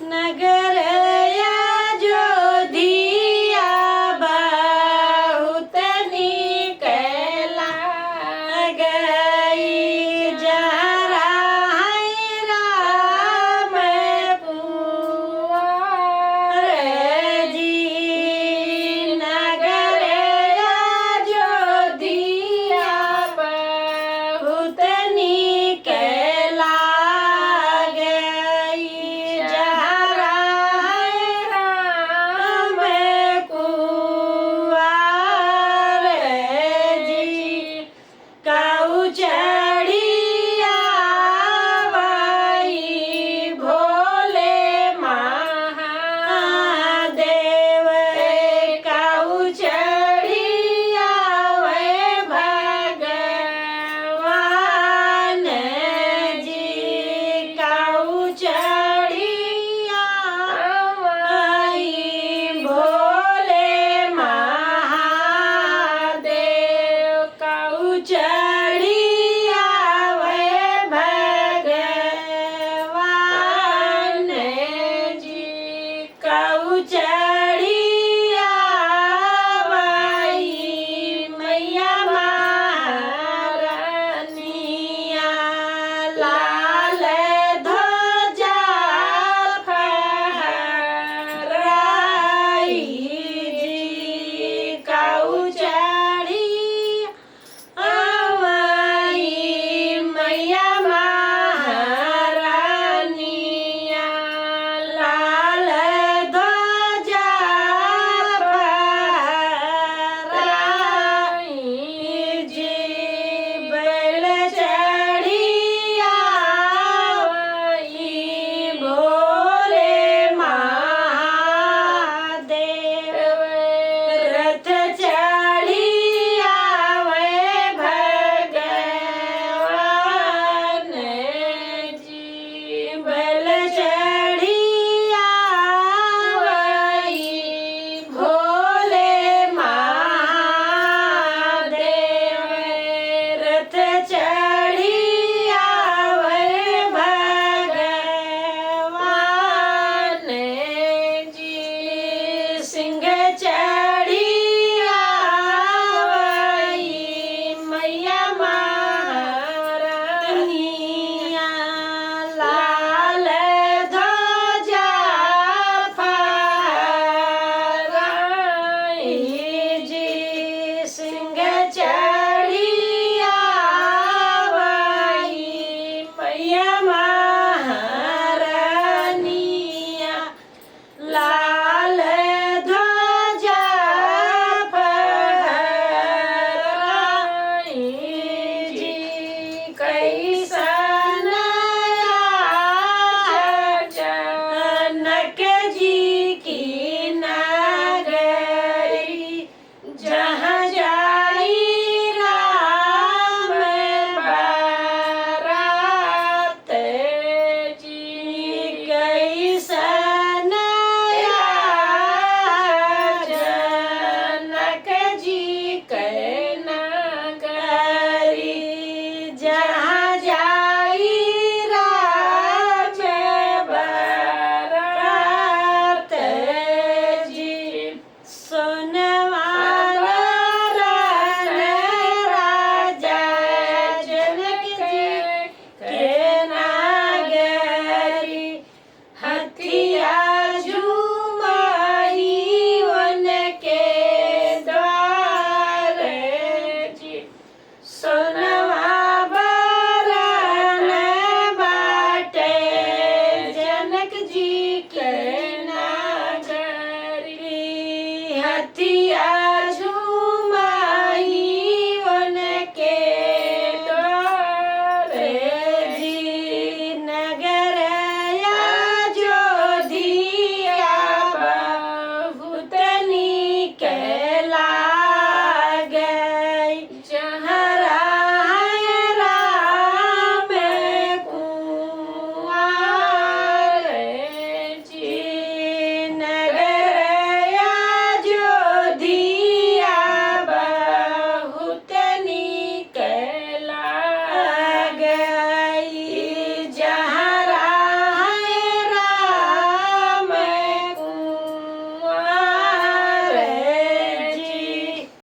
नगर अयोध्या बहुत निकला गई जहाँ राय राम कुंवर जी। नगर अयोध्या बहुत निकला गई जहाँ राय राम कुंवर जी। काऊ चढ़िया वही भोले महादेव। काऊ चढ़िया वे भगवान जी। काऊ चढ़िया वही भोले महादेव। काऊ चढ़िया वे भगवान जी। काऊ चढ़िया वही मैया महारानिया। लाल ध्वजा फहराई जी। काऊ चढ़िया वही मैया महारानिया। लाल ध्वजा फहराई जी। बैल चढ़िया वही भोले महादेव। रथ चढ़िया वे भगवान जी। बैल चढ़िया वही भोले महादेव। रथ चढ़िया वे भगवान जी। सिंह चढ़िया वही मैया महारानिया। लाल ध्वजा फहराई जी। सिंह चढ़िया वही मैया महारानिया। लाल ध्वजा फहराई जी। कैसन जनक जी की नगरी जहाँ जाई राम बारात जी। कैसन